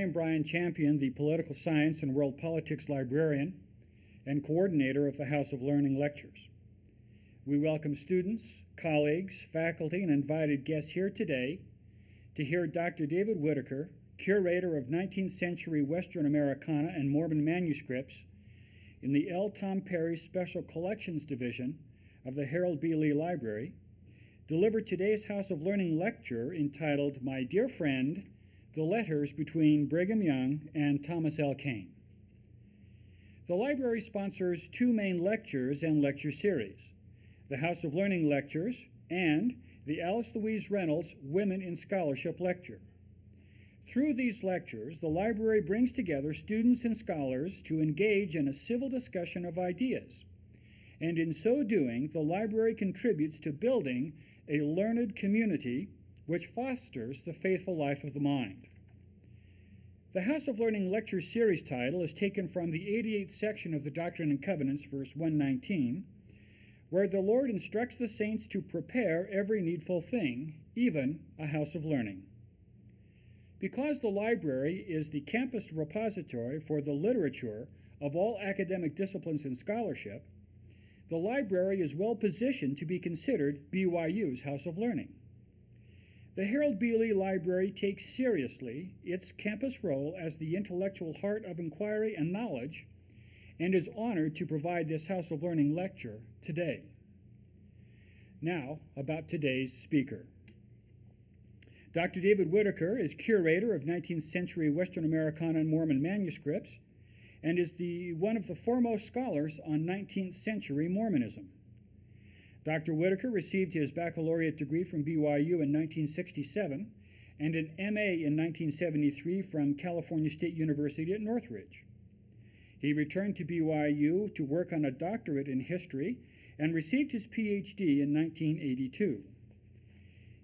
am Brian Champion, the Political Science and World Politics Librarian and coordinator of the House of Learning Lectures. We welcome students, colleagues, faculty, and invited guests here today to hear Dr. David Whittaker, curator of 19th century Western Americana and Mormon manuscripts in the L. Tom Perry Special Collections Division of the Harold B. Lee Library, deliver today's House of Learning lecture entitled, My Dear Friend, The Letters Between Brigham Young and Thomas L. Kane. The library sponsors two main lectures and lecture series, the House of Learning Lectures and the Alice Louise Reynolds Women in Scholarship Lecture. Through these lectures, the library brings together students and scholars to engage in a civil discussion of ideas, and in so doing, the library contributes to building a learned community which fosters the faithful life of the mind. The House of Learning Lecture Series title is taken from the 88th section of the Doctrine and Covenants, verse 119, where the Lord instructs the saints to prepare every needful thing, even a house of learning. Because the library is the campus repository for the literature of all academic disciplines and scholarship, the library is well positioned to be considered BYU's House of Learning. The Harold B. Lee Library takes seriously its campus role as the intellectual heart of inquiry and knowledge, and is honored to provide this House of Learning lecture today. Now, about today's speaker. Dr. David Whittaker is curator of 19th century Western Americana and Mormon manuscripts and is one of the foremost scholars on 19th century Mormonism. Dr. Whittaker received his baccalaureate degree from BYU in 1967 and an MA in 1973 from California State University at Northridge. He returned to BYU to work on a doctorate in history and received his PhD in 1982.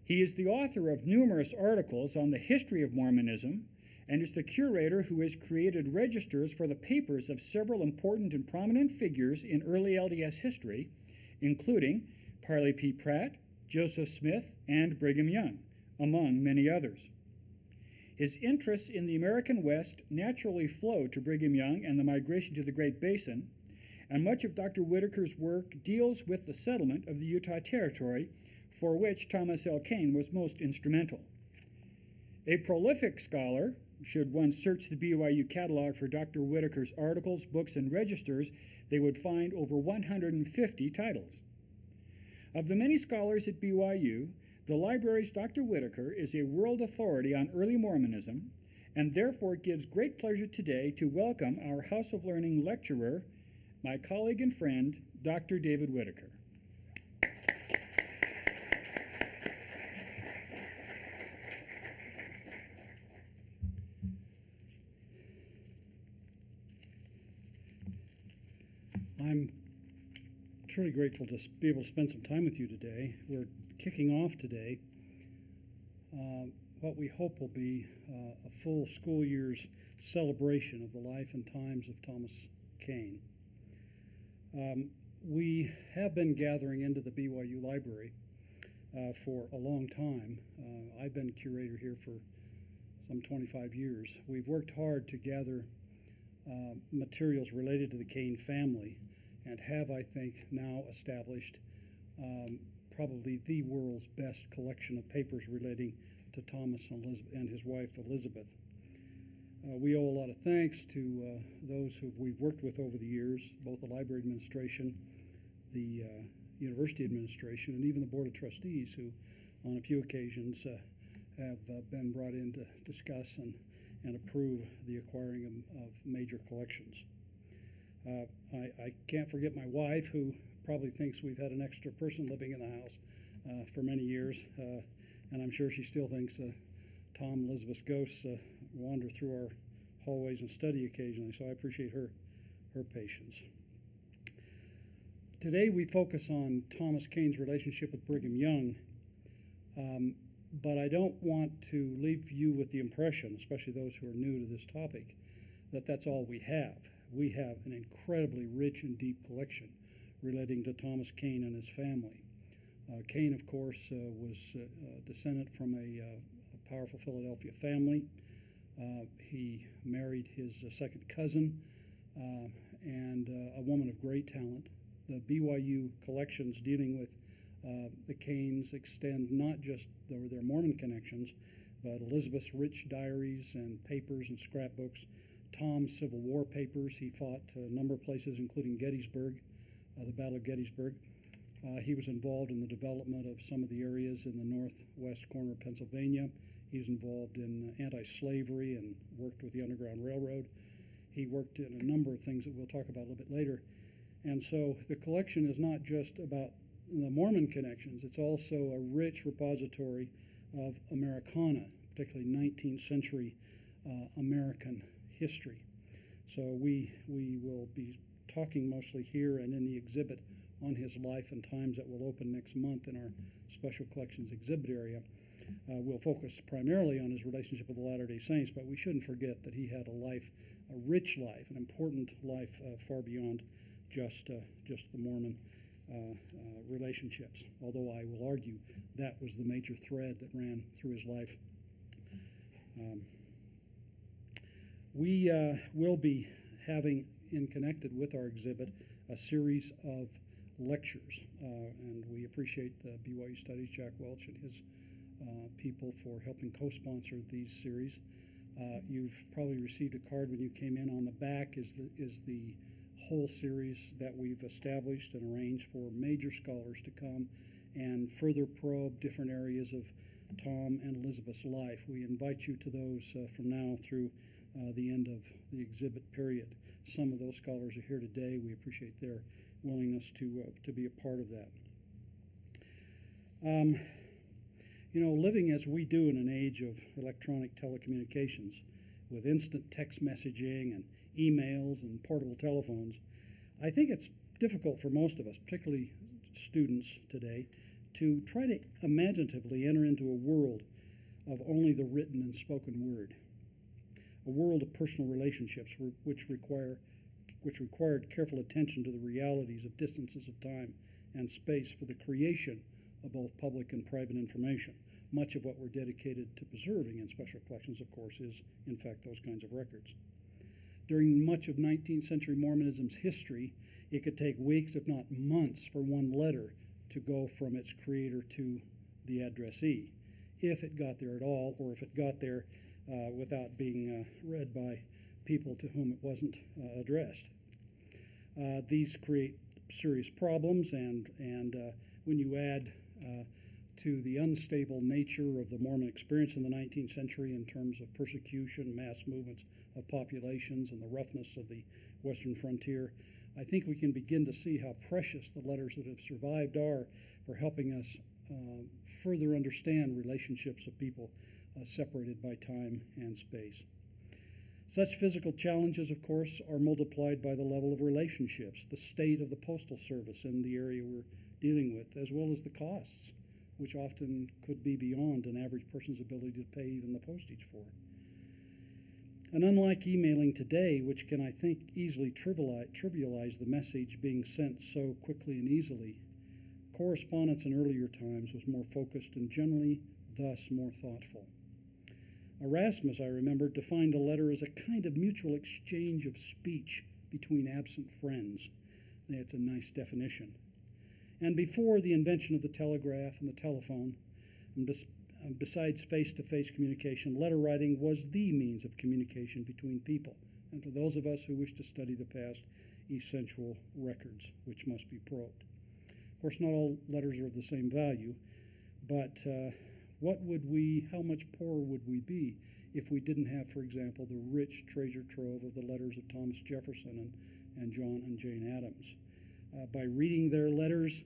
He is the author of numerous articles on the history of Mormonism and is the curator who has created registers for the papers of several important and prominent figures in early LDS history, including Parley P. Pratt, Joseph Smith, and Brigham Young, among many others. His interests in the American West naturally flow to Brigham Young and the migration to the Great Basin, and much of Dr. Whittaker's work deals with the settlement of the Utah Territory, for which Thomas L. Kane was most instrumental. A prolific scholar, should one search the BYU catalog for Dr. Whittaker's articles, books, and registers, they would find over 150 titles. Of the many scholars at BYU, the library's Dr. Whittaker is a world authority on early Mormonism, and therefore it gives great pleasure today to welcome our House of Learning lecturer, my colleague and friend, Dr. David Whittaker. I'm truly grateful to be able to spend some time with you today. We're kicking off today what we hope will be a full school year's celebration of the life and times of Thomas Kane. We have been gathering into the BYU library for a long time. I've been curator here for some 25 years. We've worked hard to gather materials related to the Kane family and have, I think, now established probably the world's best collection of papers relating to Thomas and his wife, Elizabeth. We owe a lot of thanks to those who we've worked with over the years, both the library administration, the university administration, and even the Board of Trustees, who on a few occasions have been brought in to discuss and approve the acquiring of major collections. I can't forget my wife, who probably thinks we've had an extra person living in the house for many years, and I'm sure she still thinks Tom Elizabeth's ghosts wander through our hallways and study occasionally, so I appreciate her patience. Today we focus on Thomas Kane's relationship with Brigham Young, but I don't want to leave you with the impression, especially those who are new to this topic, that that's all we have. We have an incredibly rich and deep collection relating to Thomas Kane and his family. Kane, of course, was descendant from a powerful Philadelphia family. He married his second cousin and a woman of great talent. The BYU collections dealing with the Kanes extend not just their Mormon connections, but Elizabeth's rich diaries and papers and scrapbooks, Tom's Civil War papers. He fought a number of places, including Gettysburg, the Battle of Gettysburg. He was involved in the development of some of the areas in the northwest corner of Pennsylvania. He was involved in anti-slavery and worked with the Underground Railroad. He worked in a number of things that we'll talk about a little bit later. And so the collection is not just about the Mormon connections, it's also a rich repository of Americana, particularly 19th century American history. So we will be talking mostly here and in the exhibit on his life and times that will open next month in our Special Collections exhibit area. We'll focus primarily on his relationship with the Latter-day Saints, but we shouldn't forget that he had a rich life, an important life far beyond just the Mormon relationships, although I will argue that was the major thread that ran through his life. We will be having, in connected with our exhibit, a series of lectures, and we appreciate the BYU Studies, Jack Welch and his people for helping co-sponsor these series. You've probably received a card when you came in. On the back is the whole series that we've established and arranged for major scholars to come and further probe different areas of Tom and Elizabeth's life. We invite you to those from now through the end of the exhibit period. Some of those scholars are here today. We appreciate their willingness to be a part of that. Living as we do in an age of electronic telecommunications with instant text messaging and emails and portable telephones, I think it's difficult for most of us, particularly students today, to try to imaginatively enter into a world of only the written and spoken word, a world of personal relationships which required careful attention to the realities of distances of time and space for the creation of both public and private information. Much of what we're dedicated to preserving in Special Collections, of course, is, in fact, those kinds of records. During much of 19th century Mormonism's history, it could take weeks, if not months, for one letter to go from its creator to the addressee, if it got there at all, or if it got there without being read by people to whom it wasn't addressed. These create serious problems, and when you add to the unstable nature of the Mormon experience in the 19th century in terms of persecution, mass movements of populations, and the roughness of the western frontier, I think we can begin to see how precious the letters that have survived are for helping us further understand relationships of people separated by time and space. Such physical challenges, of course, are multiplied by the level of relationships, the state of the postal service in the area we're dealing with, as well as the costs, which often could be beyond an average person's ability to pay even the postage for. And unlike emailing today, which can, I think, easily trivialize the message being sent so quickly and easily, correspondence in earlier times was more focused and generally, thus, more thoughtful. Erasmus, I remember, defined a letter as a kind of mutual exchange of speech between absent friends. That's a nice definition. And before the invention of the telegraph and the telephone, and besides face-to-face communication, letter writing was the means of communication between people. And for those of us who wish to study the past, essential records, which must be probed. Of course, not all letters are of the same value, but how much poorer would we be if we didn't have, for example, the rich treasure trove of the letters of Thomas Jefferson and John and Jane Adams. By reading their letters,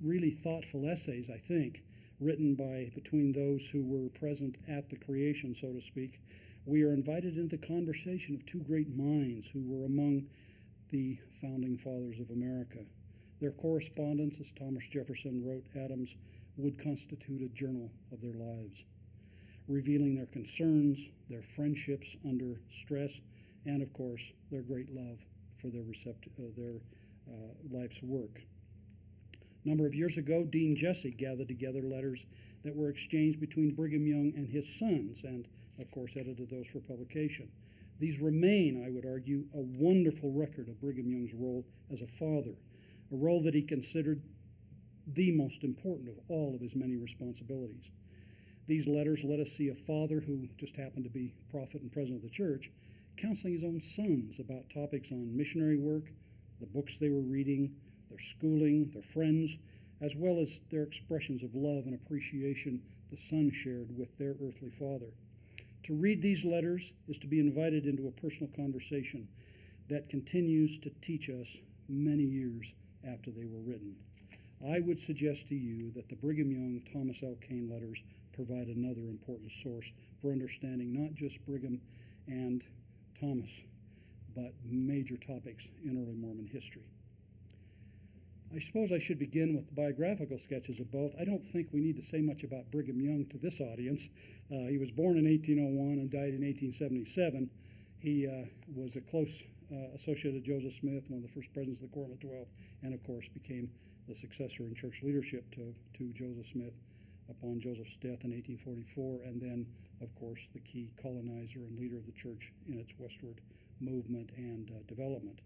really thoughtful essays, I think, written between those who were present at the creation, so to speak, we are invited into the conversation of two great minds who were among the founding fathers of America. Their correspondence, as Thomas Jefferson wrote Adams, would constitute a journal of their lives, revealing their concerns, their friendships under stress, and, of course, their great love for their life's work. A number of years ago, Dean Jesse gathered together letters that were exchanged between Brigham Young and his sons, and of course edited those for publication. These remain, I would argue, a wonderful record of Brigham Young's role as a father, a role that he considered the most important of all of his many responsibilities. These letters let us see a father who just happened to be prophet and president of the church, counseling his own sons about topics on missionary work, the books they were reading, their schooling, their friends, as well as their expressions of love and appreciation the son shared with their earthly father. To read these letters is to be invited into a personal conversation that continues to teach us many years after they were written. I would suggest to you that the Brigham Young Thomas L. Kane letters provide another important source for understanding not just Brigham and Thomas, but major topics in early Mormon history. I suppose I should begin with the biographical sketches of both. I don't think we need to say much about Brigham Young to this audience. He was born in 1801 and died in 1877. He was a close associate of Joseph Smith, one of the first presidents of the Quorum of 12, and of course became the successor in church leadership to Joseph Smith upon Joseph's death in 1844, and then, of course, the key colonizer and leader of the church in its westward movement and development.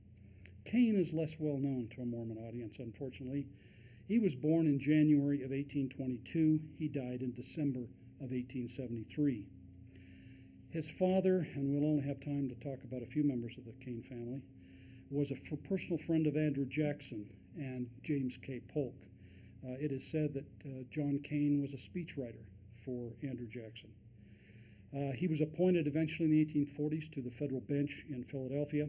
Kane is less well known to a Mormon audience, unfortunately. He was born in January of 1822. He died in December of 1873. His father, and we'll only have time to talk about a few members of the Kane family, was a personal friend of Andrew Jackson and James K. Polk. It is said that John Kane was a speechwriter for Andrew Jackson. He was appointed eventually in the 1840s to the federal bench in Philadelphia.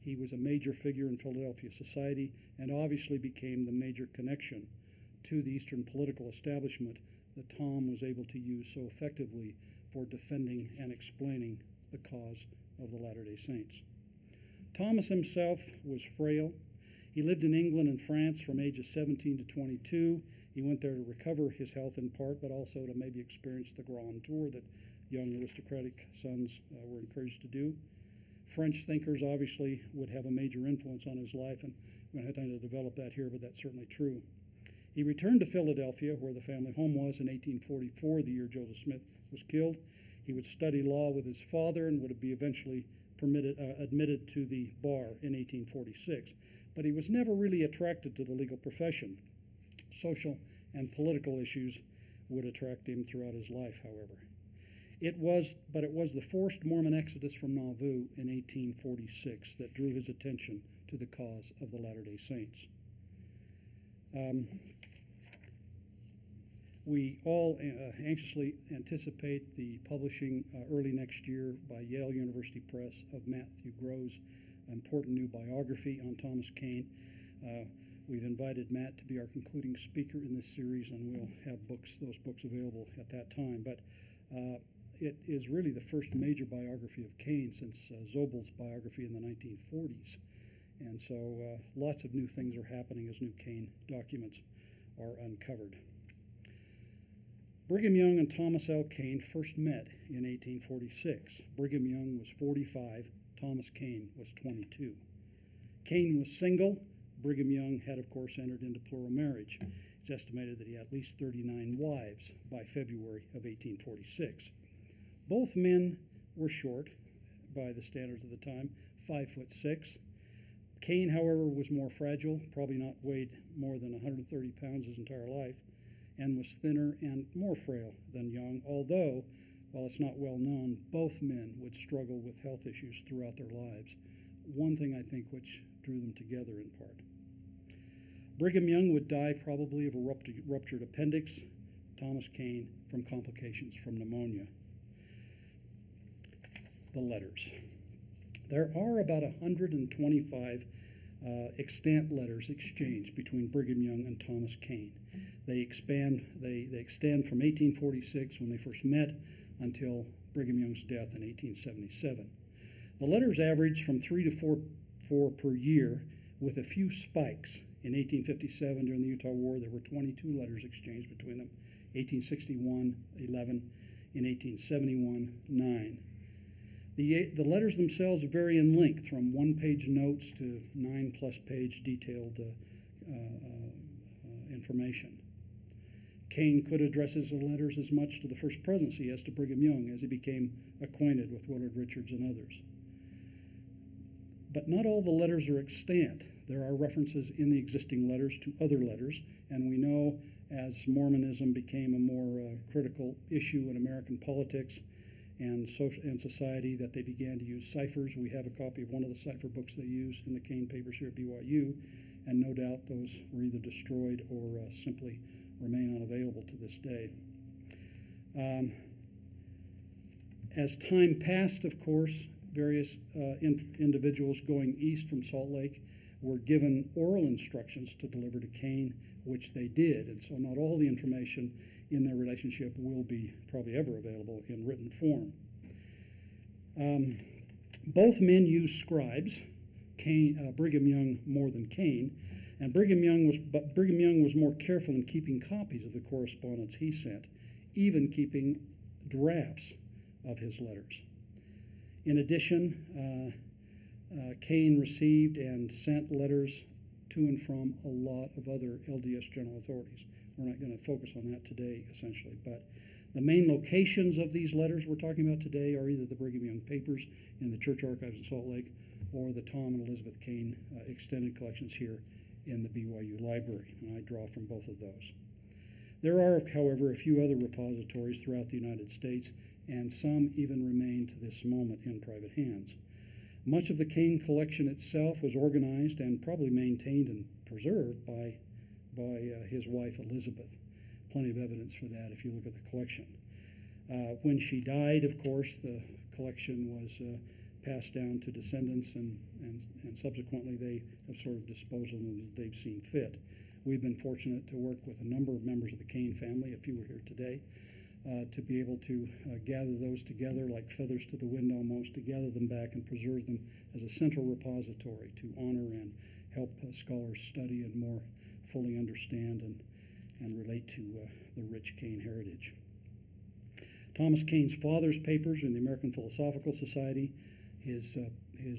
He was a major figure in Philadelphia society and obviously became the major connection to the Eastern political establishment that Tom was able to use so effectively for defending and explaining the cause of the Latter-day Saints. Thomas himself was frail. He lived in England and France from ages 17 to 22. He went there to recover his health in part, but also to maybe experience the grand tour that young aristocratic sons were encouraged to do. French thinkers obviously would have a major influence on his life, and we don't have time to develop that here, but that's certainly true. He returned to Philadelphia, where the family home was, in 1844, the year Joseph Smith was killed. He would study law with his father and would be eventually admitted to the bar in 1846. But he was never really attracted to the legal profession. Social and political issues would attract him throughout his life, however. It was the forced Mormon exodus from Nauvoo in 1846 that drew his attention to the cause of the Latter-day Saints. We all anxiously anticipate the publishing early next year by Yale University Press of Matthew Grove's important new biography on Thomas Kane. We've invited Matt to be our concluding speaker in this series, and we'll have those books available at that time. But it is really the first major biography of Kane since Zobel's biography in the 1940s. And so lots of new things are happening as new Kane documents are uncovered. Brigham Young and Thomas L. Kane first met in 1846. Brigham Young was 45, Thomas Kane was 22. Kane was single. Brigham Young had, of course, entered into plural marriage. It's estimated that he had at least 39 wives by February of 1846. Both men were short by the standards of the time, 5'6". Kane, however, was more fragile, probably not weighed more than 130 pounds his entire life, and was thinner and more frail than Young, although, while it's not well known, both men would struggle with health issues throughout their lives, one thing I think which drew them together in part. Brigham Young would die probably of a ruptured appendix, Thomas Kane from complications from pneumonia. The letters. There are about 125 extant letters exchanged between Brigham Young and Thomas Kane. They extend from 1846, when they first met, until Brigham Young's death in 1877. The letters averaged from 3 to 4 per year, with a few spikes. In 1857, during the Utah War, there were 22 letters exchanged between them. 1861, 11. In 1871, 9. The letters themselves vary in length, from one-page notes to 9-plus page detailed information. Kane could address his letters as much to the First Presidency as to Brigham Young as he became acquainted with Willard Richards and others. But not all the letters are extant. There are references in the existing letters to other letters, and we know as Mormonism became a more critical issue in American politics and society that they began to use ciphers. We have a copy of one of the cipher books they use in the Kane papers here at BYU, and no doubt those were either destroyed or simply remain unavailable to this day. As time passed, of course, various individuals going east from Salt Lake were given oral instructions to deliver to Kane, which they did, and so not all the information in their relationship will be probably ever available in written form. Both men used scribes, Brigham Young more than Kane, and Brigham Young was more careful in keeping copies of the correspondence he sent, even keeping drafts of his letters. In addition, Kane received and sent letters to and from a lot of other LDS general authorities. We're not going to focus on that today, essentially, but the main locations of these letters we're talking about today are either the Brigham Young papers in the church archives in Salt Lake or the Tom and Elizabeth Kane extended collections here in the BYU library, and I draw from both of those. There are, however, a few other repositories throughout the United States, and some even remain to this moment in private hands. Much of the Kane collection itself was organized and probably maintained and preserved by his wife Elizabeth. Plenty of evidence for that if you look at the collection. When she died, of course, the collection was passed down to descendants, and subsequently they have sort of disposed of them as they've seen fit. We've been fortunate to work with a number of members of the Kane family, a few are here today, to be able to gather those together like feathers to the wind almost, to gather them back and preserve them as a central repository to honor and help scholars study and more fully understand and relate to the rich Kane heritage. Thomas Kane's father's papers in the American Philosophical Society, his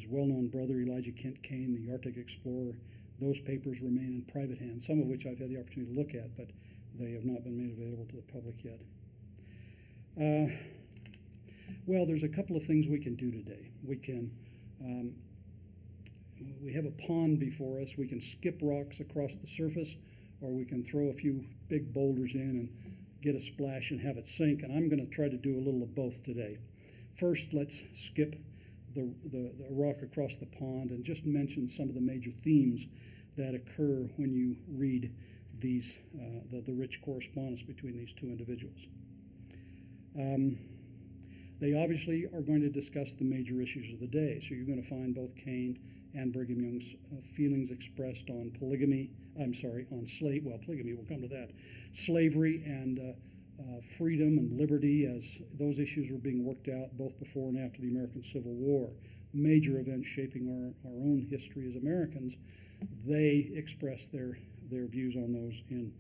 well-known brother Elijah Kent Kane, the Arctic explorer, those papers remain in private hands, some of which I've had the opportunity to look at, but they have not been made available to the public yet. Well, there's a couple of things we can do today. We have a pond before us. We can skip rocks across the surface, or we can throw a few big boulders in and get a splash and have it sink, and I'm going to try to do a little of both today. First, let's skip the rock across the pond and just mention some of the major themes that occur when you read these the rich correspondence between these two individuals. They obviously are going to discuss the major issues of the day, so you're going to find both Kane and Brigham Young's feelings expressed on polygamy, polygamy, we'll come to that, slavery and freedom and liberty as those issues were being worked out both before and after the American Civil War, major events shaping our own history as Americans. They express their views on those in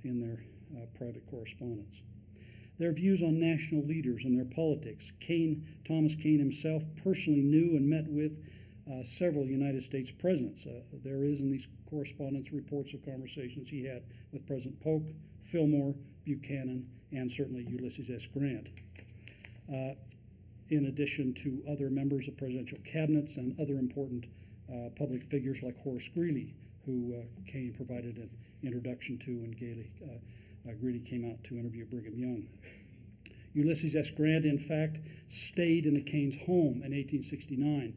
their private correspondence. Their views on national leaders and their politics. Thomas Kane himself personally knew and met with several United States presidents. There is in these correspondence reports of conversations he had with President Polk, Fillmore, Buchanan, and certainly Ulysses S. Grant, in addition to other members of presidential cabinets and other important public figures like Horace Greeley, who Kane provided an introduction to when Greeley came out to interview Brigham Young. Ulysses S. Grant, in fact, stayed in the Kane's home in 1869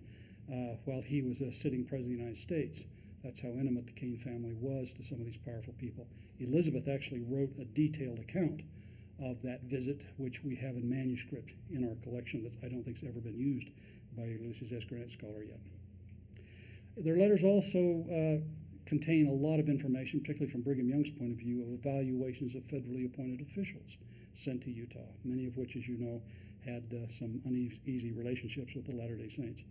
while he was a sitting president of the United States. That's how intimate the Kane family was to some of these powerful people. Elizabeth actually wrote a detailed account of that visit, which we have in manuscript in our collection that I don't think has ever been used by a Ulysses S. Grant scholar yet. Their letters also contain a lot of information, particularly from Brigham Young's point of view, of evaluations of federally appointed officials sent to Utah, many of which, as you know, had some uneasy relationships with the Latter-day Saints.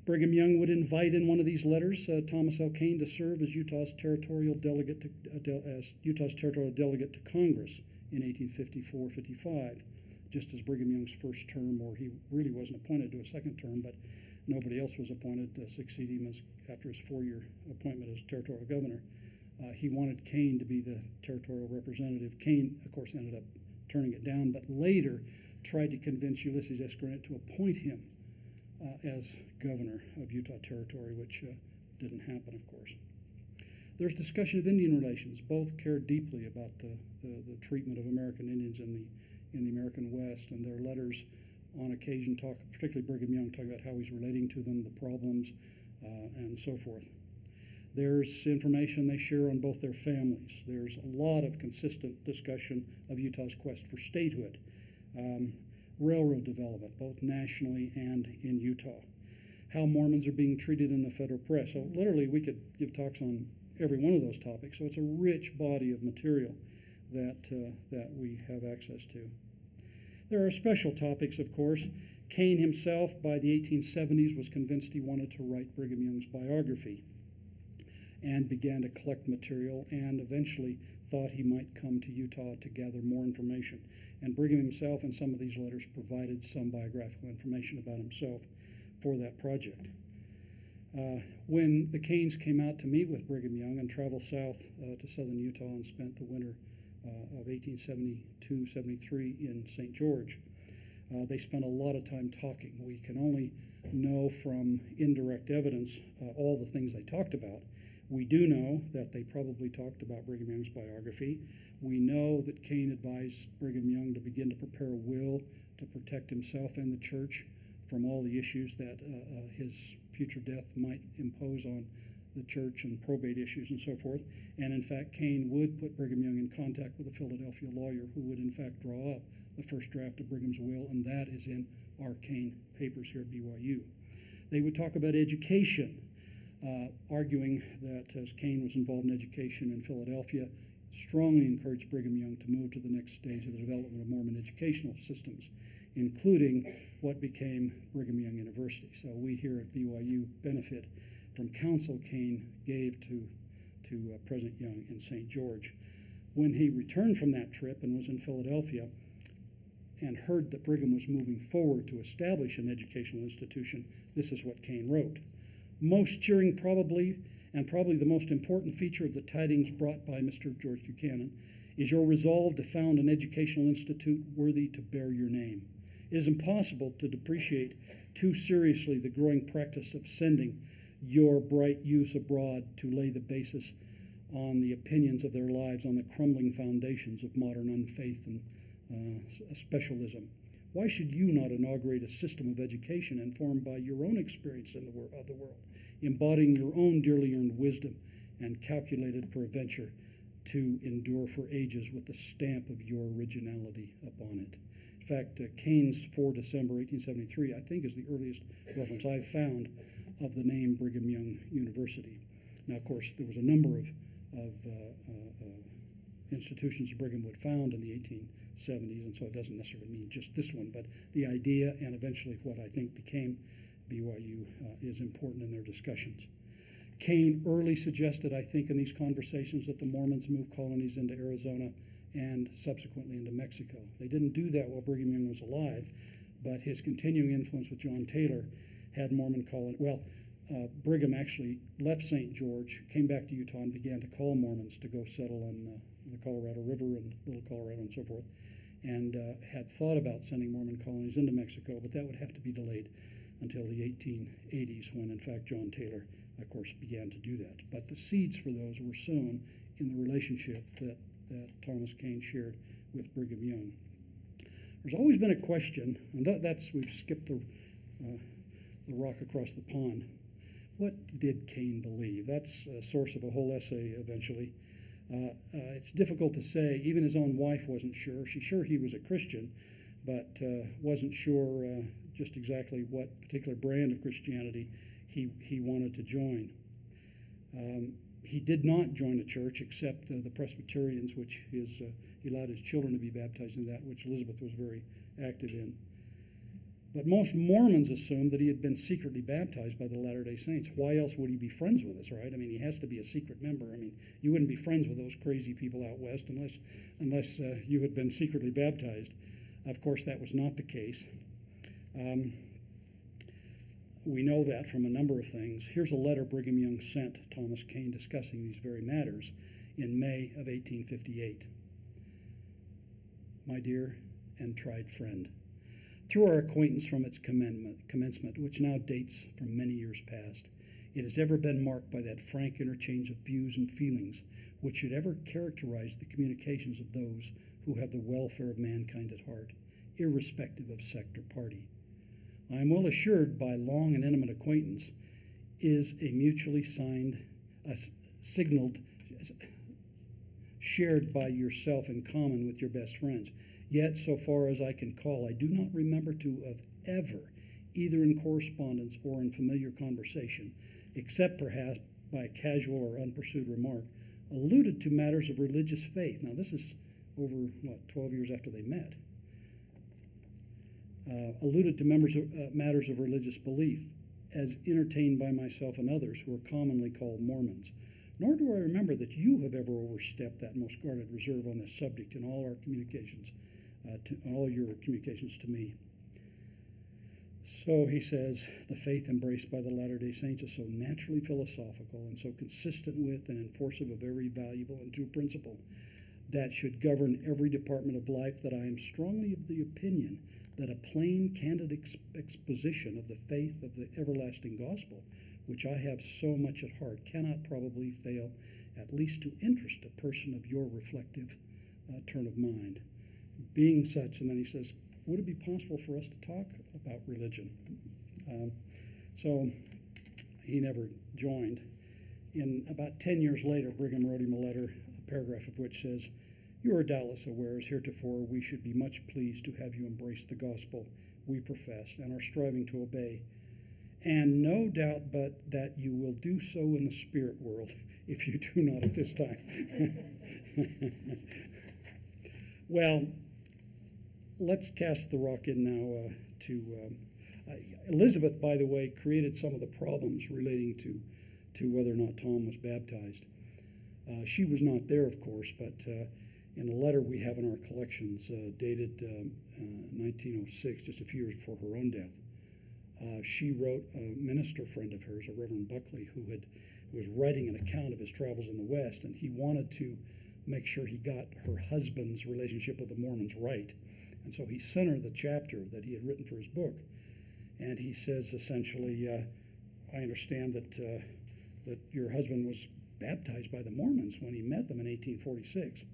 Brigham Young would invite in one of these letters Thomas L. Kane to serve as Utah's territorial delegate to Congress in 1854-55, just as Brigham Young's first term, or he really wasn't appointed to a second term, but nobody else was appointed to succeed him after his 4-year appointment as territorial governor. He wanted Kane to be the territorial representative. Kane, of course, ended up turning it down, but later tried to convince Ulysses S. Grant to appoint him as governor of Utah Territory, which didn't happen, of course. There's discussion of Indian relations. Both cared deeply about the treatment of American Indians in the American West, and their letters on occasion talk, particularly Brigham Young, talk about how he's relating to them, the problems, and so forth. There's information they share on both their families. There's a lot of consistent discussion of Utah's quest for statehood. Railroad development, both nationally and in Utah. How Mormons are being treated in the federal press. So literally we could give talks on every one of those topics. So it's a rich body of material that we have access to. There are special topics, of course. Kane himself, by the 1870s, was convinced he wanted to write Brigham Young's biography and began to collect material and eventually thought he might come to Utah to gather more information. And Brigham himself in some of these letters provided some biographical information about himself for that project. When the Kanes came out to meet with Brigham Young and traveled south to southern Utah and spent the winter of 1872-73 in St. George, they spent a lot of time talking. We can only know from indirect evidence all the things they talked about. We do know that they probably talked about Brigham Young's biography. We know that Kane advised Brigham Young to begin to prepare a will to protect himself and the church from all the issues that his future death might impose on the church and probate issues and so forth. And in fact, Kane would put Brigham Young in contact with a Philadelphia lawyer who would in fact draw up the first draft of Brigham's will, and that is in our Kane papers here at BYU. They would talk about education, arguing that as Kane was involved in education in Philadelphia, strongly encouraged Brigham Young to move to the next stage of the development of Mormon educational systems, including what became Brigham Young University. So we here at BYU benefit from counsel Kane gave to President Young in St. George. When he returned from that trip and was in Philadelphia and heard that Brigham was moving forward to establish an educational institution, this is what Kane wrote. Most cheering probably the most important feature of the tidings brought by Mr. George Buchanan is your resolve to found an educational institute worthy to bear your name. It is impossible to depreciate too seriously the growing practice of sending your bright youth abroad to lay the basis on the opinions of their lives on the crumbling foundations of modern unfaith and specialism. Why should you not inaugurate a system of education informed by your own experience of the world, embodying your own dearly earned wisdom and calculated peradventure to endure for ages with the stamp of your originality upon it? In fact, Kane's 4 December 1873, I think, is the earliest reference I've found of the name Brigham Young University. Now, of course, there was a number of institutions Brigham would found in the 1870s, and so it doesn't necessarily mean just this one, but the idea and eventually what I think became BYU is important in their discussions. Kane early suggested, I think, in these conversations that the Mormons move colonies into Arizona and subsequently into Mexico. They didn't do that while Brigham Young was alive, but his continuing influence with John Taylor had Mormon colony. Well, Brigham actually left St. George, came back to Utah, and began to call Mormons to go settle on the Colorado River and Little Colorado and so forth, and had thought about sending Mormon colonies into Mexico, but that would have to be delayed until the 1880s when, in fact, John Taylor, of course, began to do that. But the seeds for those were sown in the relationship that Thomas Kane shared with Brigham Young. There's always been a question, and we've skipped the rock across the pond. What did Kane believe? That's a source of a whole essay eventually. It's difficult to say. Even his own wife wasn't sure. She's sure he was a Christian, but wasn't sure just exactly what particular brand of Christianity he wanted to join. He did not join a church except the Presbyterians, which he allowed his children to be baptized in that, which Elizabeth was very active in. But most Mormons assumed that he had been secretly baptized by the Latter-day Saints. Why else would he be friends with us, right? I mean, he has to be a secret member. I mean, you wouldn't be friends with those crazy people out west unless you had been secretly baptized. Of course, that was not the case. we know that from a number of things. Here's a letter Brigham Young sent Thomas Kane discussing these very matters in May of 1858. My dear and tried friend, through our acquaintance from its commencement, which now dates from many years past, it has ever been marked by that frank interchange of views and feelings which should ever characterize the communications of those who have the welfare of mankind at heart, irrespective of sect or party. I am well assured by long and intimate acquaintance is a mutually signaled, shared by yourself in common with your best friends. Yet, so far as I can call, I do not remember to have ever, either in correspondence or in familiar conversation, except perhaps by a casual or unpursued remark, alluded to matters of religious faith. Now, this is over, 12 years after they met. Alluded to matters of religious belief, as entertained by myself and others who are commonly called Mormons. Nor do I remember that you have ever overstepped that most guarded reserve on this subject in all our communications, all your communications to me. So he says, the faith embraced by the Latter-day Saints is so naturally philosophical and so consistent with and enforcive of every valuable and true principle that should govern every department of life that I am strongly of the opinion that a plain, candid exposition of the faith of the everlasting gospel, which I have so much at heart, cannot probably fail at least to interest a person of your reflective turn of mind. Being such, and then he says, would it be possible for us to talk about religion? So he never joined. In about 10 years later, Brigham wrote him a letter, a paragraph of which says, you are doubtless aware, as heretofore, we should be much pleased to have you embrace the gospel we profess and are striving to obey. And no doubt but that you will do so in the spirit world, if you do not at this time. Well, let's cast the rock in now to Elizabeth, by the way, created some of the problems relating to whether or not Tom was baptized. She was not there, of course, but in a letter we have in our collections dated 1906, just a few years before her own death, she wrote a minister friend of hers, a Reverend Buckley, who was writing an account of his travels in the West, and he wanted to make sure he got her husband's relationship with the Mormons right. And so he sent her the chapter that he had written for his book. And he says, essentially, I understand that your husband was baptized by the Mormons when he met them in 1846.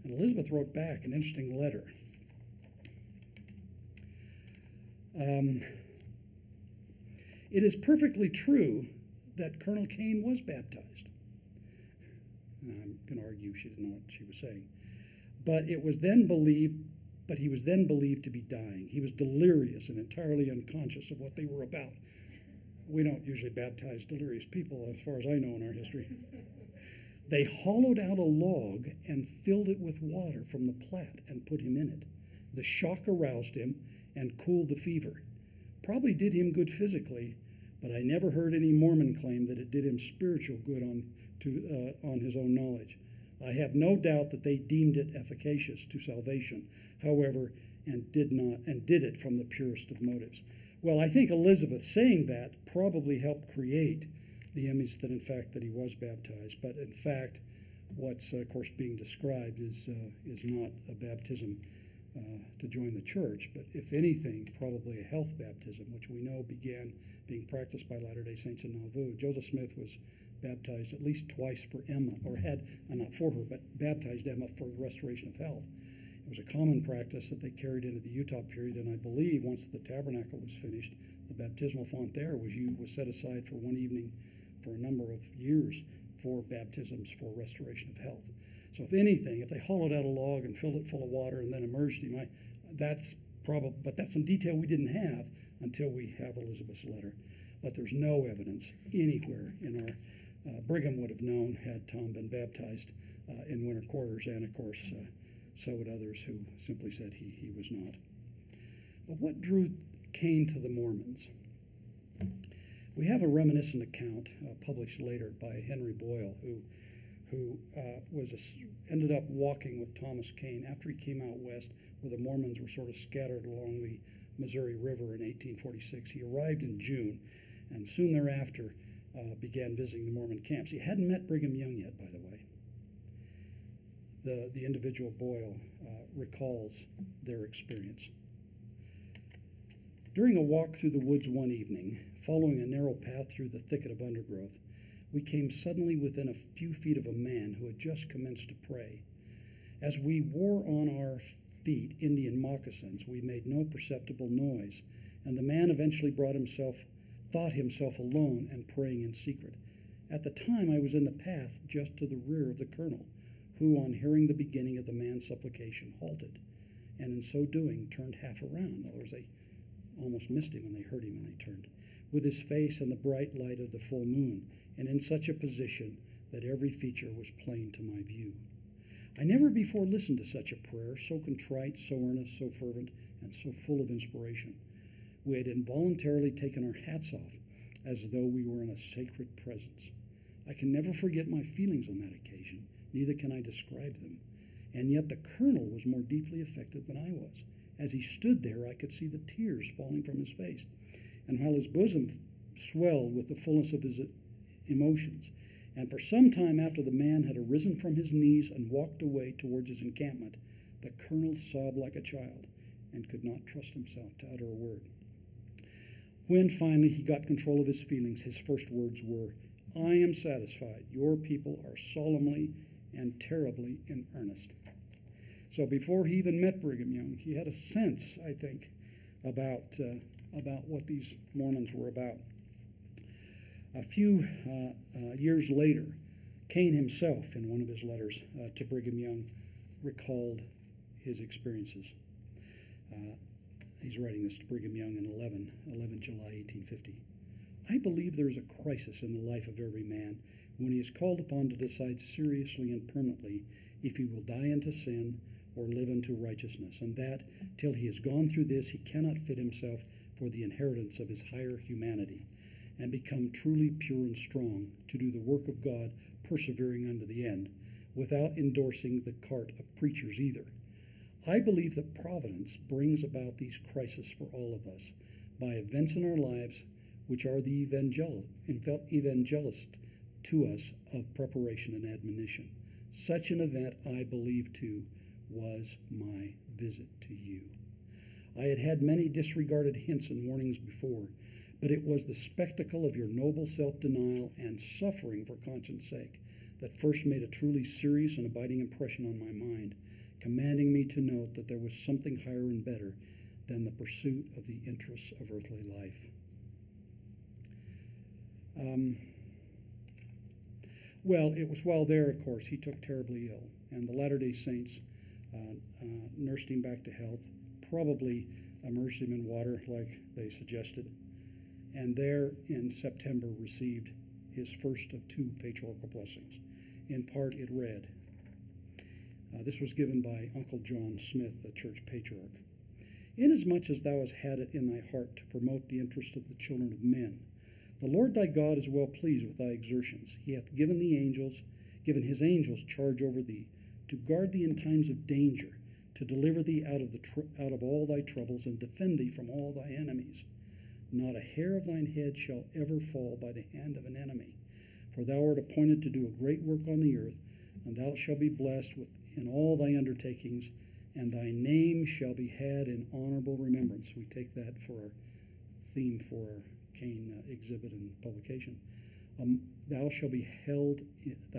And Elizabeth wrote back an interesting letter. It is perfectly true that Colonel Kane was baptized. And I'm going to argue she didn't know what she was saying. But he was then believed to be dying. He was delirious and entirely unconscious of what they were about. We don't usually baptize delirious people, as far as I know in our history. They hollowed out a log and filled it with water from the Platte and put him in it. The shock aroused him and cooled the fever. Probably did him good physically, but I never heard any Mormon claim that it did him spiritual good on his own knowledge. I have no doubt that they deemed it efficacious to salvation, however, and did it from the purest of motives. Well, I think Elizabeth saying that probably helped create the image that, in fact, that he was baptized. But in fact, what's of course being described is not a baptism to join the church, but if anything, probably a health baptism, which we know began being practiced by Latter-day Saints in Nauvoo. Joseph Smith was baptized at least twice for Emma, or had, not for her, but baptized Emma for the restoration of health. It was a common practice that they carried into the Utah period, and I believe once the tabernacle was finished, the baptismal font there was set aside for one evening for a number of years for baptisms for restoration of health. So if anything, if they hollowed out a log and filled it full of water and then immersed him, that's some detail we didn't have until we have Elizabeth's letter. But there's no evidence anywhere in our Brigham would have known had Tom been baptized in winter quarters, and of course so would others who simply said he was not. But what drew Kane to the Mormons? We have a reminiscent account published later by Henry Boyle, who ended up walking with Thomas Kane after he came out west, where the Mormons were sort of scattered along Missouri River in 1846. He arrived in June, and soon thereafter began visiting the Mormon camps. He hadn't met Brigham Young yet, by the way. The individual Boyle recalls their experience. During a walk through the woods one evening, following a narrow path through the thicket of undergrowth, we came suddenly within a few feet of a man who had just commenced to pray. As we wore on our feet Indian moccasins, we made no perceptible noise, and the man eventually thought himself alone and praying in secret. At the time, I was in the path just to the rear of the colonel, who, on hearing the beginning of the man's supplication, halted, and in so doing turned half around. In other words, they almost missed him when they heard him and they turned, with his face in the bright light of the full moon, and in such a position that every feature was plain to my view. I never before listened to such a prayer, so contrite, so earnest, so fervent, and so full of inspiration. We had involuntarily taken our hats off, as though we were in a sacred presence. I can never forget my feelings on that occasion, neither can I describe them. And yet the colonel was more deeply affected than I was. As he stood there, I could see the tears falling from his face, and while his bosom swelled with the fullness of his emotions, and for some time after the man had arisen from his knees and walked away towards his encampment, the colonel sobbed like a child and could not trust himself to utter a word. When finally he got control of his feelings, his first words were, "I am satisfied. Your people are solemnly and terribly in earnest." So before he even met Brigham Young, he had a sense, I think, about what these Mormons were about. A few years later, Kane himself, in one of his letters to Brigham Young, recalled his experiences. He's writing this to Brigham Young in 11 July 1850. "I believe there is a crisis in the life of every man when he is called upon to decide seriously and permanently if he will die into sin or live unto righteousness, and that, till he has gone through this, he cannot fit himself for the inheritance of his higher humanity, and become truly pure and strong, to do the work of God, persevering unto the end, without endorsing the cart of preachers either. I believe that Providence brings about these crises for all of us by events in our lives which are the evangelist to us of preparation and admonition. Such an event, I believe, too, was my visit to you. I had had many disregarded hints and warnings before, but it was the spectacle of your noble self-denial and suffering for conscience' sake that first made a truly serious and abiding impression on my mind, commanding me to note that there was something higher and better than the pursuit of the interests of earthly life." Well, it was while there, of course, he took terribly ill, and the Latter-day Saints nursed him back to health, probably immersed him in water like they suggested, and there in September received his first of two patriarchal blessings. In part it read, this was given by Uncle John Smith, the church patriarch. "Inasmuch as thou hast had it in thy heart to promote the interest of the children of men, the Lord thy God is well pleased with thy exertions. He hath given his angels charge over thee, to guard thee in times of danger, to deliver thee out of all thy troubles, and defend thee from all thy enemies. Not a hair of thine head shall ever fall by the hand of an enemy. For thou art appointed to do a great work on the earth, and thou shalt be blessed in all thy undertakings, and thy name shall be had in honorable remembrance." We take that for our theme for our Kane exhibit and publication. Thy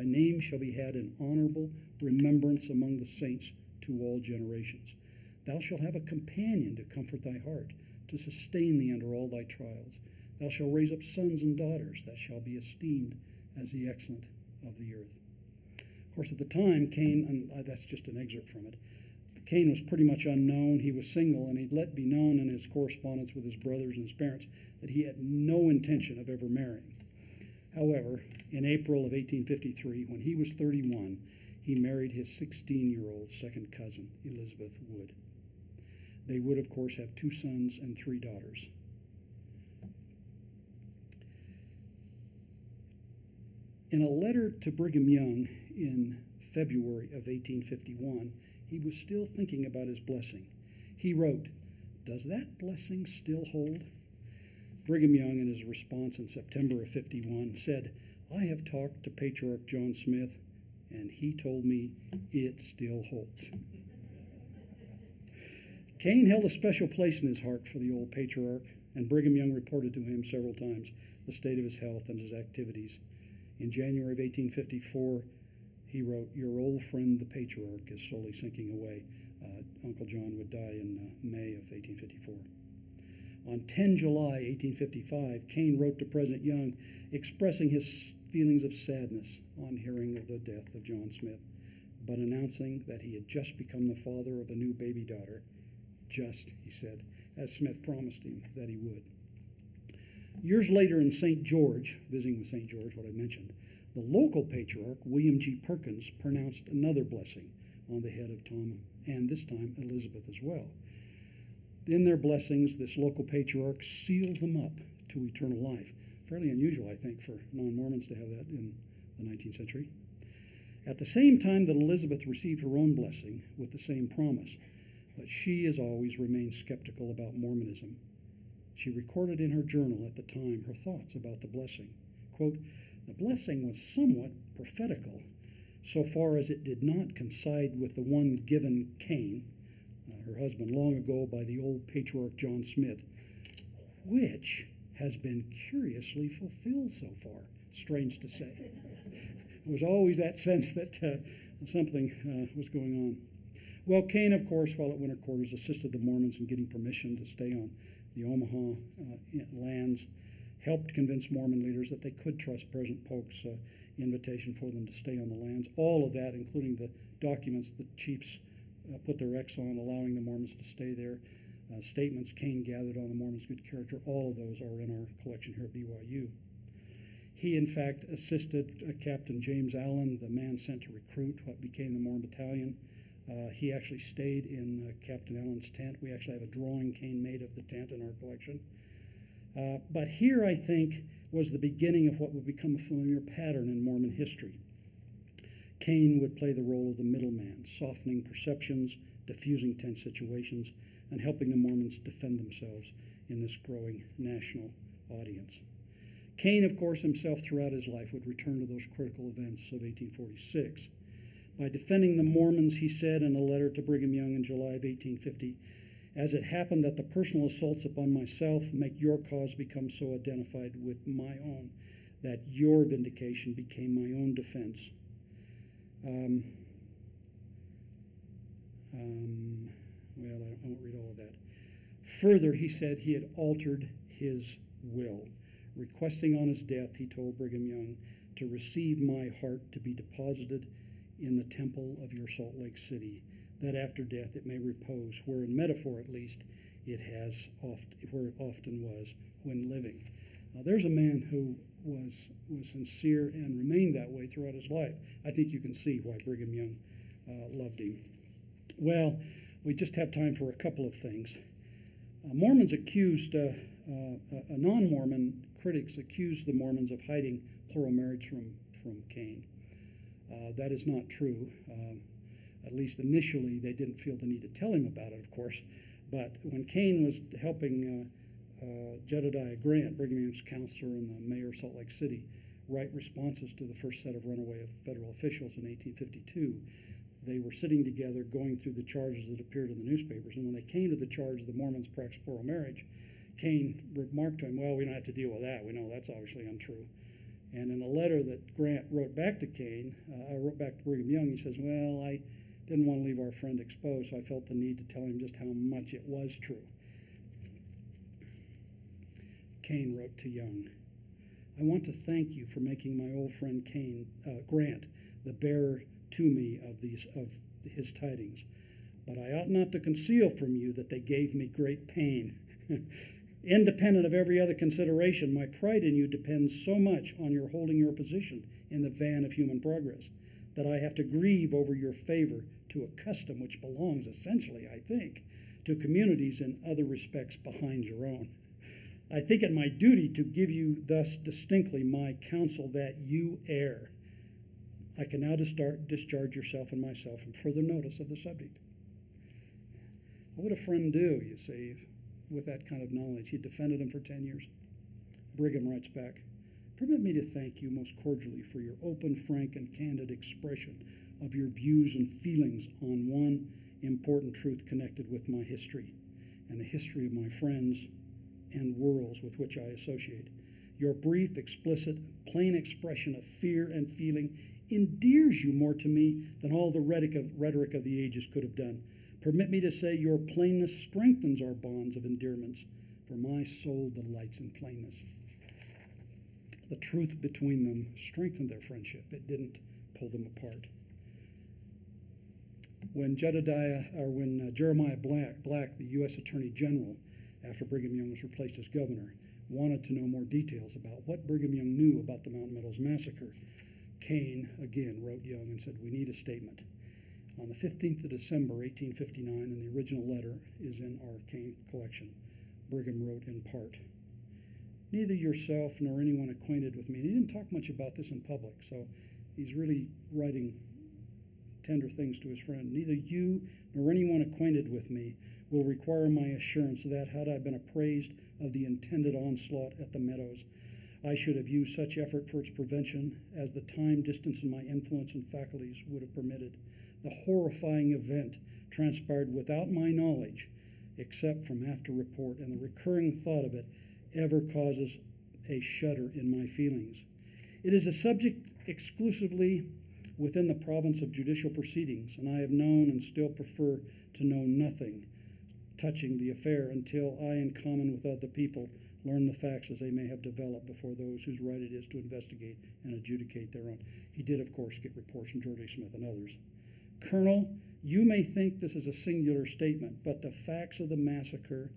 name shall be had in honorable remembrance among the saints to all generations. Thou shalt have a companion to comfort thy heart, to sustain thee under all thy trials. Thou shalt raise up sons and daughters that shall be esteemed as the excellent of the earth. Of course, at the time, Kane, and that's just an excerpt from it, Kane was pretty much unknown. He was single, and he'd let be known in his correspondence with his brothers and his parents that he had no intention of ever marrying. However, in April of 1853, when he was 31, he married his 16-year-old second cousin, Elizabeth Wood. They would, of course, have 2 sons and 3 daughters. In a letter to Brigham Young in February of 1851, he was still thinking about his blessing. He wrote, Does that blessing still hold? Brigham Young, in his response in September of 51, said, I have talked to Patriarch John Smith, and he told me it still holds. Kane held a special place in his heart for the old patriarch, and Brigham Young reported to him several times the state of his health and his activities. In January of 1854, he wrote, Your old friend the patriarch is slowly sinking away. Uncle John would die in May of 1854. On 10 July 1855, Kane wrote to President Young expressing his feelings of sadness on hearing of the death of John Smith, but announcing that he had just become the father of a new baby daughter, just, he said, as Smith promised him that he would. Years later in St. George, visiting with St. George, what I mentioned, the local patriarch, William G. Perkins, pronounced another blessing on the head of Tom, and this time Elizabeth as well. In their blessings, this local patriarch sealed them up to eternal life. Fairly unusual, I think, for non-Mormons to have that in the 19th century. At the same time that Elizabeth received her own blessing with the same promise, but she has always remained skeptical about Mormonism. She recorded in her journal at the time her thoughts about the blessing. Quote, the blessing was somewhat prophetical, so far as it did not coincide with the one given Kane, her husband, long ago by the old patriarch John Smith, which has been curiously fulfilled so far, strange to say. It was always that sense that something was going on. Well, Kane, of course, while at winter quarters, assisted the Mormons in getting permission to stay on the Omaha lands, helped convince Mormon leaders that they could trust President Polk's invitation for them to stay on the lands. All of that, including the documents the chiefs put their X on, allowing the Mormons to stay there, statements Kane gathered on the Mormons' good character, all of those are in our collection here at BYU. He, in fact, assisted Captain James Allen, the man sent to recruit what became the Mormon Battalion. He actually stayed in Captain Allen's tent. We actually have a drawing Kane made of the tent in our collection. But here, I think, was the beginning of what would become a familiar pattern in Mormon history. Kane would play the role of the middleman, softening perceptions, diffusing tense situations, and helping the Mormons defend themselves in this growing national audience. Kane, of course, himself throughout his life would return to those critical events of 1846. By defending the Mormons, he said in a letter to Brigham Young in July of 1850, as it happened that the personal assaults upon myself make your cause become so identified with my own, that your vindication became my own defense. Well, I won't read all of that. Further, he said he had altered his will. Requesting on his death, he told Brigham Young, to receive my heart to be deposited in the temple of your Salt Lake City, that after death it may repose, where in metaphor at least it has where it often was when living. Now, there's a man who was sincere and remained that way throughout his life. I think you can see why Brigham Young loved him. Well, we just have time for a couple of things. Mormons accused, non-Mormon critics accused the Mormons of hiding plural marriage from Kane. That is not true. At least initially, they didn't feel the need to tell him about it, of course. But when Kane was helping Jedediah Grant, Brigham Young's counselor and the mayor of Salt Lake City, write responses to the first set of runaway federal officials in 1852, they were sitting together going through the charges that appeared in the newspapers. And when they came to the charge the Mormons practiced plural marriage, Kane remarked to him, well, we don't have to deal with that. We know that's obviously untrue. And in a letter that Grant wrote back to Kane, wrote back to Brigham Young, he says, well, I didn't want to leave our friend exposed, so I felt the need to tell him just how much it was true. Kane wrote to Young, I want to thank you for making my old friend Grant the bearer to me of his tidings, but I ought not to conceal from you that they gave me great pain. Independent of every other consideration, my pride in you depends so much on your holding your position in the van of human progress that I have to grieve over your favor to a custom which belongs essentially, I think, to communities in other respects behind your own. I think it my duty to give you thus distinctly my counsel that you err. I can now discharge yourself and myself from further notice of the subject. What would a friend do, you see, with that kind of knowledge. He had defended him for 10 years. Brigham writes back, "Permit me to thank you most cordially for your open, frank, and candid expression of your views and feelings on one important truth connected with my history and the history of my friends and worlds with which I associate. Your brief, explicit, plain expression of fear and feeling endears you more to me than all the rhetoric of the ages could have done. Permit me to say your plainness strengthens our bonds of endearments, for my soul delights in plainness." The truth between them strengthened their friendship. It didn't pull them apart. When Jeremiah Black, the U.S. Attorney General, after Brigham Young was replaced as governor, wanted to know more details about what Brigham Young knew about the Mountain Meadows Massacre, Kane again wrote Young and said, "We need a statement." On the 15th of December, 1859, and the original letter is in our Kane collection, Brigham wrote in part, "Neither yourself nor anyone acquainted with me," and he didn't talk much about this in public, so he's really writing tender things to his friend, "neither you nor anyone acquainted with me will require my assurance that, had I been apprised of the intended onslaught at the Meadows, I should have used such effort for its prevention as the time, distance, and my influence and faculties would have permitted. The horrifying event transpired without my knowledge, except from after report, and the recurring thought of it ever causes a shudder in my feelings. It is a subject exclusively within the province of judicial proceedings, and I have known and still prefer to know nothing touching the affair until I, in common with other people, learn the facts as they may have developed before those whose right it is to investigate and adjudicate their own." He did, of course, get reports from George A. Smith and others. "Colonel, you may think this is a singular statement, but the facts of the massacre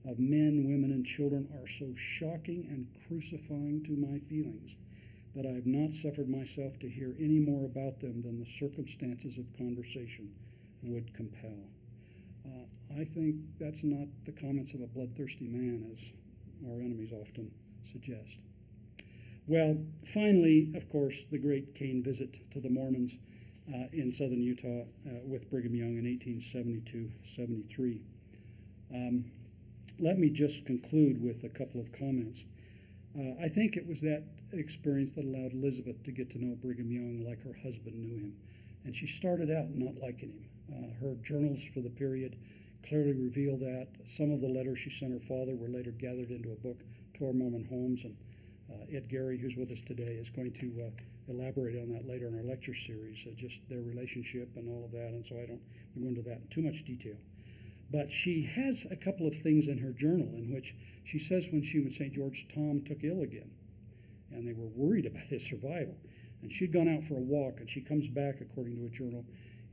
of men, women, and children are so shocking and crucifying to my feelings that I have not suffered myself to hear any more about them than the circumstances of conversation would compel." I think that's not the comments of a bloodthirsty man, as our enemies often suggest. Well, finally, of course, the great Kane visit to the Mormons in southern Utah with Brigham Young in 1872-73. Let me just conclude with a couple of comments. I think it was that experience that allowed Elizabeth to get to know Brigham Young like her husband knew him. And she started out not liking him. Her journals for the period clearly reveal that. Some of the letters she sent her father were later gathered into a book, 12 Mormon Homes, and Ed Gary, who's with us today, is going to elaborate on that later in our lecture series, just their relationship and all of that, and so I don't go into that in too much detail. But she has a couple of things in her journal in which she says when she was in St. George, Tom took ill again, and they were worried about his survival. And she'd gone out for a walk, and she comes back, according to a journal,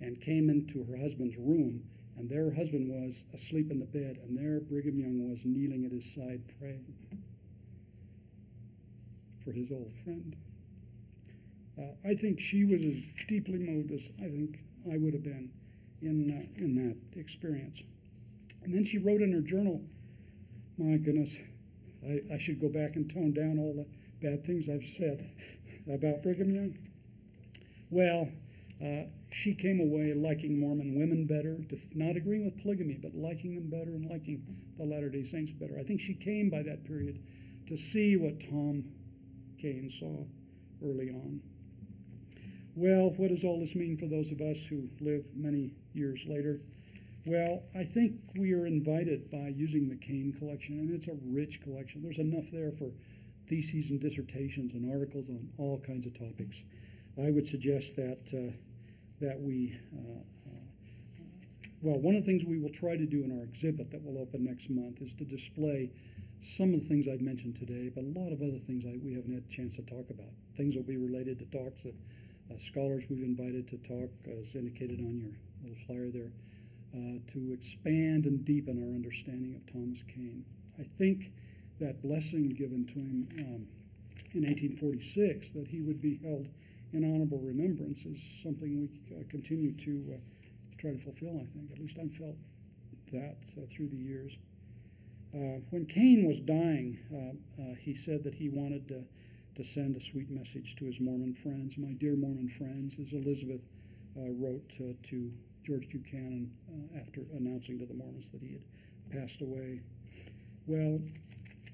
and came into her husband's room, and there her husband was asleep in the bed, and there Brigham Young was kneeling at his side praying for his old friend. I think she was as deeply moved as I think I would have been in that experience. And then she wrote in her journal, "My goodness, I should go back and tone down all the bad things I've said about Brigham Young." Well, she came away liking Mormon women better, not agreeing with polygamy, but liking them better and liking the Latter-day Saints better. I think she came by that period to see what Tom Kane saw early on. Well, what does all this mean for those of us who live many years later? Well, I think we are invited by using the Kane collection, and it's a rich collection. There's enough there for theses and dissertations and articles on all kinds of topics. I would suggest that one of the things we will try to do in our exhibit that will open next month is to display some of the things I've mentioned today, but a lot of other things we haven't had a chance to talk about. Things will be related to talks that scholars we've invited to talk, as indicated on your little flyer there, to expand and deepen our understanding of Thomas Kane. I think that blessing given to him in 1846, that he would be held in honorable remembrance, is something we continue to try to fulfill, I think. At least I've felt that through the years. When Kane was dying, he said that he wanted to send a sweet message to his Mormon friends. "My dear Mormon friends," as Elizabeth wrote to George Buchanan after announcing to the Mormons that he had passed away. Well,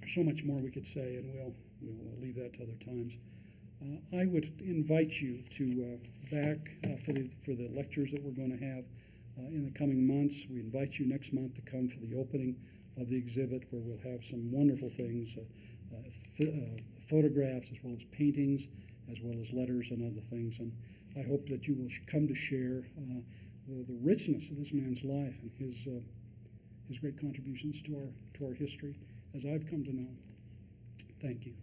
so much more we could say, and we'll leave that to other times. I would invite you to for the lectures that we're going to have in the coming months. We invite you next month to come for the opening of the exhibit, where we'll have some wonderful things, photographs as well as paintings, as well as letters and other things. And I hope that you will come to share the richness of this man's life and his great contributions to our history, as I've come to know. Thank you.